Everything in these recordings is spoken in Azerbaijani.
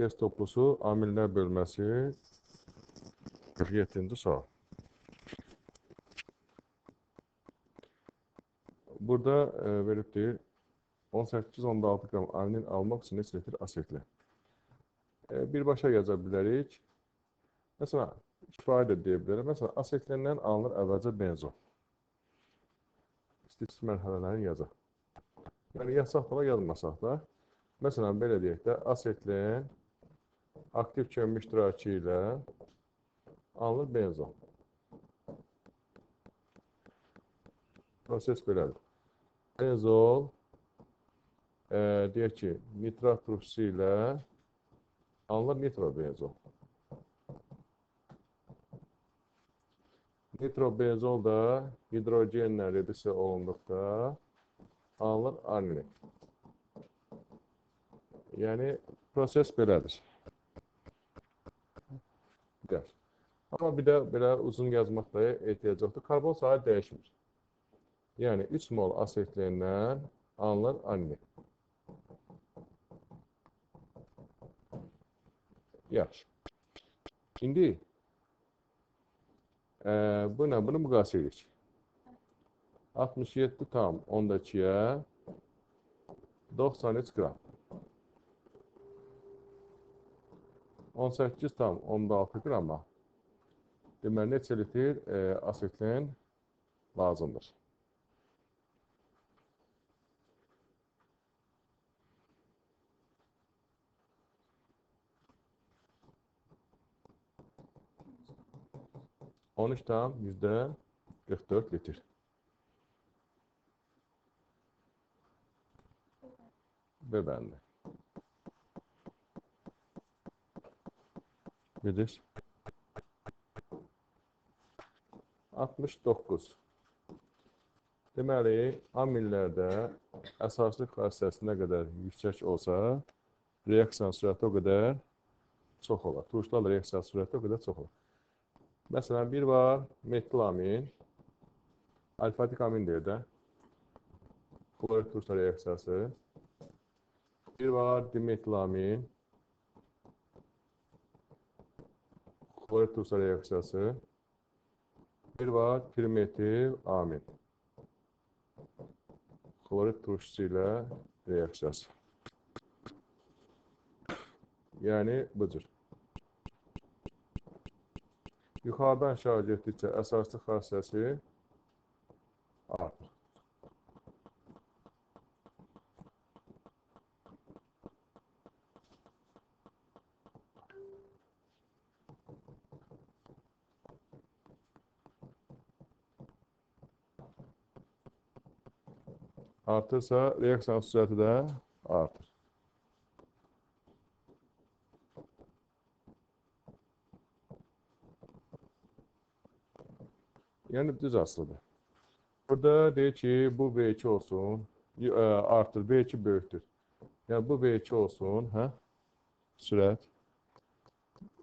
Test toplusu amillər bölməsi 47-ci sual. Burada veribdir 18-16 qram amilin almaq üçün neçə litr asetlə. Birbaşa yaza bilərik. Məsələn, kifayət də deyə bilərəm. Məsələn, asetləndən alınır əvvəlcə benzol. İstifsiz mərhələlərini yazaq. Yəni, yazsaq da, yazmasaq da. Məsələn, belə deyək də, asetlen aktiv kömür iştirakı ilə alınır benzol. Proses belədir. Benzol, deyək ki, nitrat turşusu ilə alınır nitrobenzol. Nitrobenzol da hidrogenlə reduksiya olunduqda alınır arnik. Yəni, proses belədir. Amma bir də belə uzun yazmaqda ehtiyac yoxdur. Karbon sayı dəyişmir. Yəni, 3 mol asetlendən alınır arnik. Yaxşı. İndi bunu müqayisə edirik. 67,2-yə 93 qram. 18,6 qrama deməli neçə litr asetlen lazımdır. %44 litr. B bəndi. Gedir. 69. Deməli, amillərdə əsaslı xassəsi nə qədər yüksək olsa, reaksiyanın sürəti o qədər çox olur. Turşularla reaksiyanın sürəti o qədər çox olur. Məsələn, bir var metilamin, alfatik amin deyir də, klorid turşular reaksiyası. Bir var dimetilamin, klorid turşular reaksiyası. Bir var trimetil amin, klorid turşusu ilə reaksiyası. Yəni, bu cür. Yuxarıdan aşağı getdikcə əsaslı xassəsi artır. Artırsa, reaksiyanın sürəti də artır. Yəni, düz asılıdır. Burada deyir ki, bu V2 olsun, artır, V2 böyükdür. Yəni, bu V2 olsun, sürət.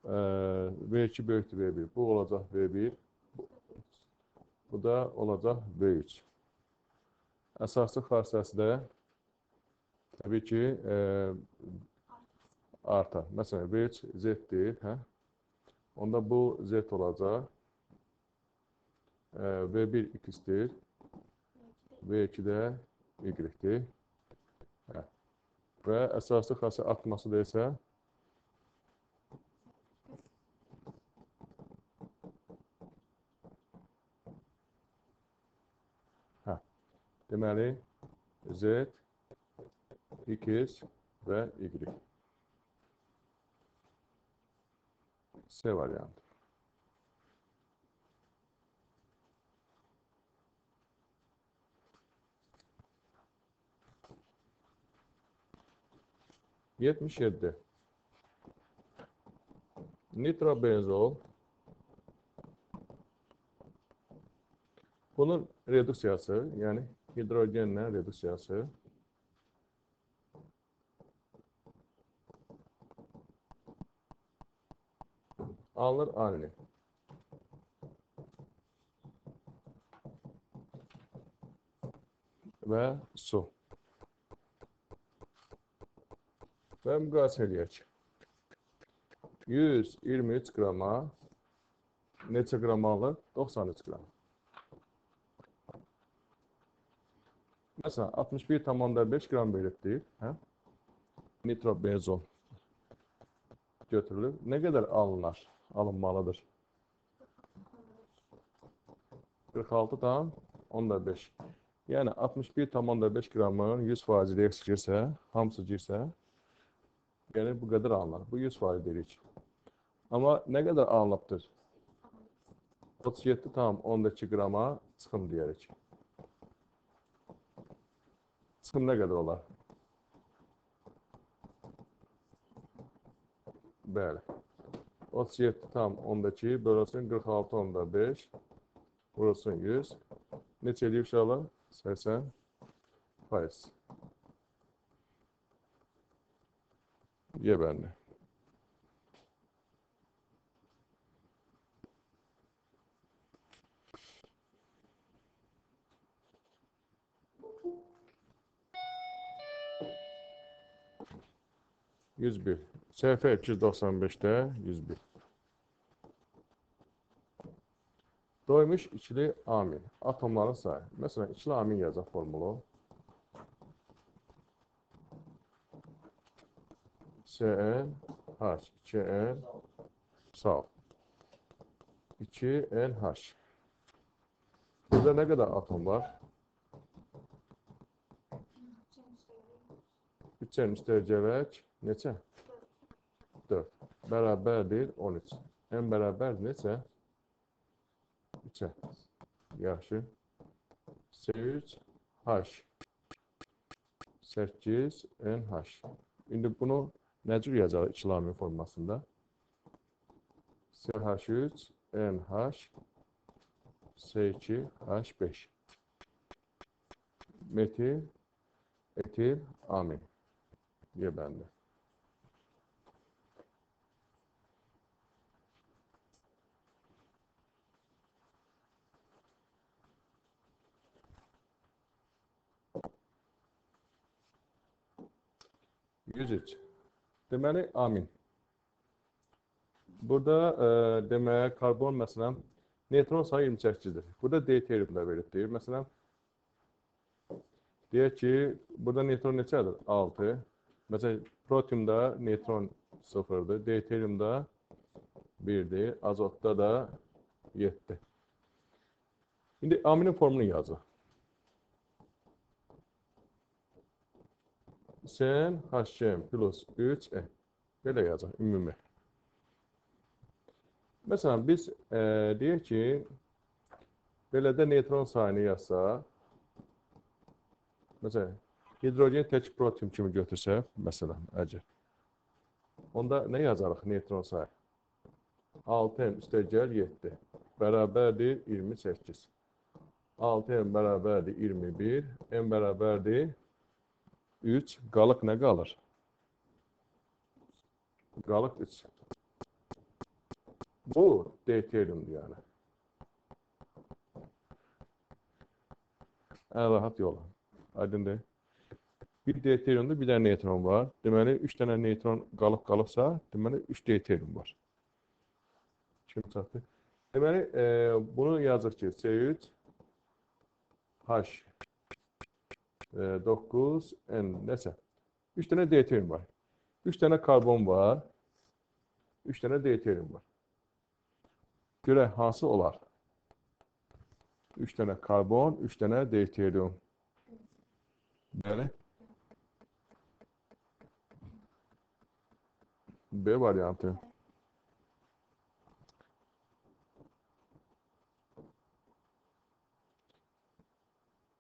V2 böyükdür V1, bu olacaq V1, bu da olacaq V3. Əsaslı xassəsi də təbii ki, artar. Məsələn, V3 Z-dir, onda bu Z olacaq. V1 X-dir, V2 də Y-dir. Və əsaslı xassəsi artması deyilsə, deməli, Z, X və Y. C variantı. Yetmiş yeddi. Nitrobenzol. Bunun reduksiyası, yəni hidrogenlə reduksiyası. Alınır arnik. Və su. Və müqayisə edək. 123 qrama neçə qram alır? 93 qram. Məsələn, 61,5 qram verilib, hə? Nitrobenzol götürülür. Nə qədər alınmalıdır? 46,5. Yəni 61,5 qramın 100% reaksiya girsə, hamısı girsə, yəni bu qədər alınır. Bu 100% deyirik. Amma nə qədər alınıbdır? 37,2 qrama çıxım deyirik. Çıxım nə qədər olar? Bəli. 37,2 bölünsün 46,5 vurulsun 100. Neçə eləyir uşaqlar? 80%. Ye bəndə. %100. Səhifə 295-də 101. Doymuş ikili amin. Atomların sayı. Məsələn, ikili amin yazacaq formulu. CnH, 2n, sağ. 2NH. Burada nə qədər atom var? 3n müstərcələk neçə? 4. Bərabərdir 13. N bərabər neçə? 3'e. Yaxşı. C3H. 8NH. İndi bunu nə cür yazacaq ikili amin formasında? CH3NH C2H5. Metil, etil, amin. Ye bəndə. Deməli, amin. Burada deməli, karbon məsələn, neytron sayı 28-dir. Burada deuteriumda verilib. Məsələn, deyək ki, burada neytron neçədir? 6. Məsələn, protiumda neytron 0-dır, deuteriumda 1-dir, azotda da 7. İndi aminin formunu yazıq. CnHCl plus 3n. Belə yazacaq, ümumi. Məsələn, biz deyək ki, belə də neytron sayını yazsaq, məsələn, hidrogen tək protium kimi götürsək, məsələn, əgər. Onda nə yazarıq neytron sayı? 6n üstəgəl 7. Bərabərdir 28. 6n bərabərdir 21. N bərabərdir 3. Qalıq nə qalır? Qalıq 3. Bu deuteriumdur yəni. Ən rahat yola. Aydındır. Bir deuteriumdur, bir dənə neytron var. Deməli, 3 dənə neytron qalıbsa, deməli, 3 deuterium var. Kim çatdı? Deməli, bunu yazıq ki, C3 H 9 N nəsə. 3 dənə deuterium var. 3 dənə karbon var. 3 dənə deuterium var. Görək, hansı olar? 3 dənə karbon, 3 dənə deuterium. Bəli. B variantı.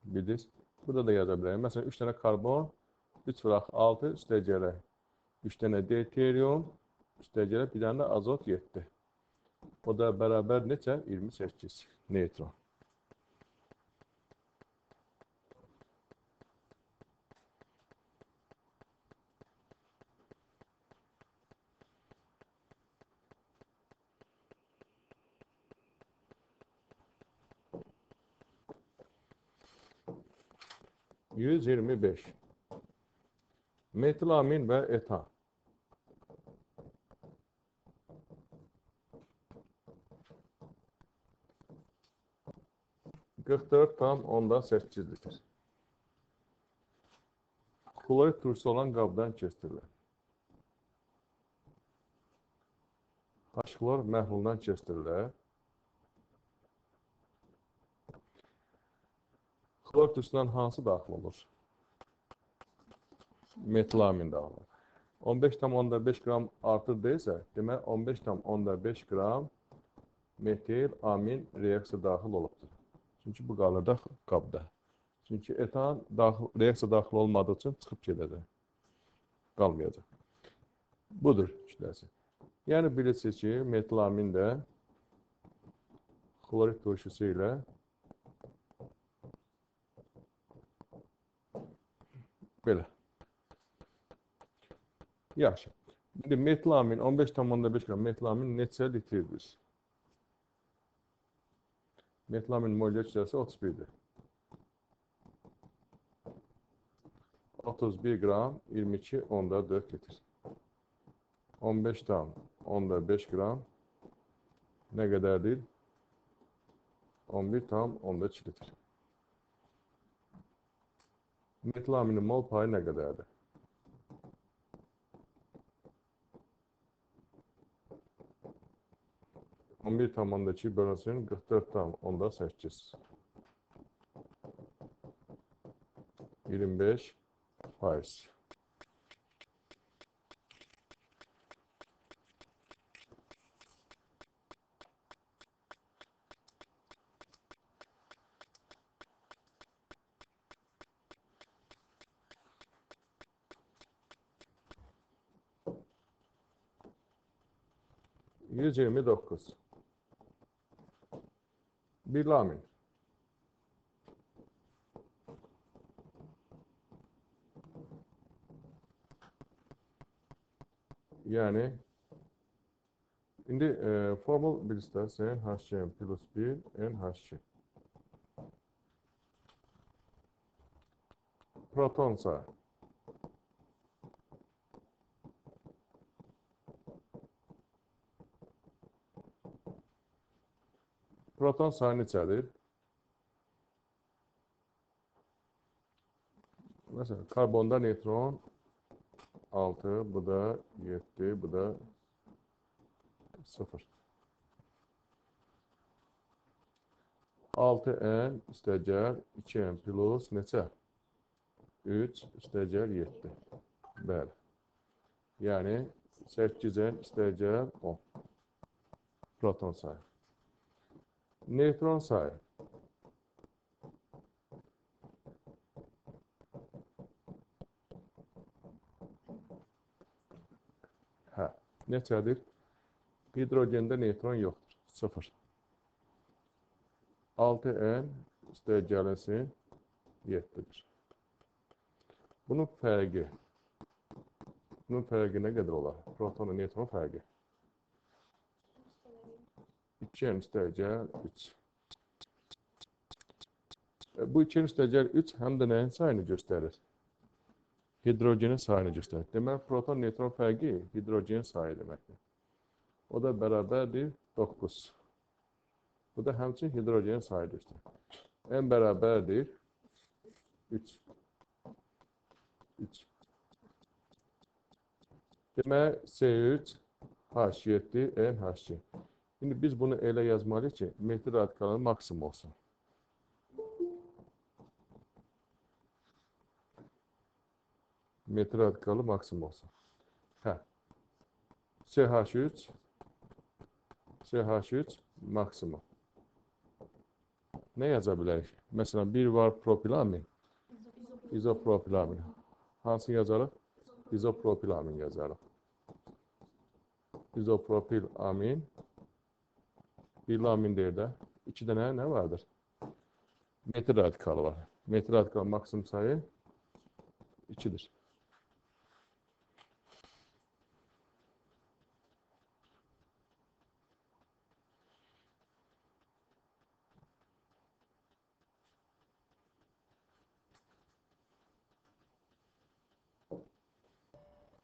Bildiniz. Burada da yaza bilərik. Məsələn, 3 dənə karbon, 3 vuraq 6 üstəgələ. 3 dənə deuterium, üstəgələ bir dənə azot 7. O da bərabər neçə? 28 neytron. %125. Metilamin və etan. 44 tam onda 8 litr. Klorid turşusu olan qabdan keçdirilir. H-klor məhlulundan keçdirilir. Klor turşusundan hansı daxil olur? Metilamin daxil olur. 15,5 qram artır deyilsə, demək 15,5 qram metil amin reaksiya daxil olubdur. Çünki bu qalır da qabda. Çünki etan reaksiya daxil olmadığı üçün çıxıb gedəcək. Qalmayacaq. Budur kütləsi. Yəni bilirsiniz ki, metilamin də klorid turşusu ilə belə. Yaxşı. İndi metilamin 15,5 qram metilamin neçə litrdir? Metilamin molekül kütləsi 31-dir. 31 qram 22,4 litr. 15,5 qram nə qədərdir? 11,2 litr. Metilaminin mol payı nə qədərdir? On bir tam onda 2 bölünsün 44,8. 25%. %29. Bilamin. Yani indi formül bilirsiniz, NaCl plus 1 NaCl. Protonsa proton sayı neçədir? Mesela karbonda neytron 6, bu da 7, bu da 0. 6n istəyəcək 2n plus neçə? 3 istəyəcək 7. Bəli. Yəni 8n istəyəcək 10. Proton sayı. Neytron sayı. Hə, neçədir? Hidrogende neytron yoxdur. 0. 6n istəyəcəlisin 7'dir. Bunun fərqi nə qədər olar? Proton və neytron fərqi. 2n istəyəcək 3. Bu 2n istəyəcək 3 həm də nəyin sayını göstərir? Hidrogenin sayını göstərir. Demək, proton neytron fərqi hidrogen sayı deməkdir. O da bərabərdir 9. Bu da həmçinin hidrogen sayı göstərir. N bərabərdir 3. 3. Demək, C3 H7 NH2. Şimdi biz bunu elə yazmalıyıq ki, metil radikalının maksimum olsun. Metil radikalı maksimum olsun. Hə. CH3 maksimum. Ne yazabilirik? Mesela bir var propilamin, izopropilamin. Hansı yazarıq? İzopropilamin yazarıq. İzopropilamin, bilamin deyir də. 2 dənə nə vardır? Metil radikalı var. Metil radikalı maksimum sayı 2'dir.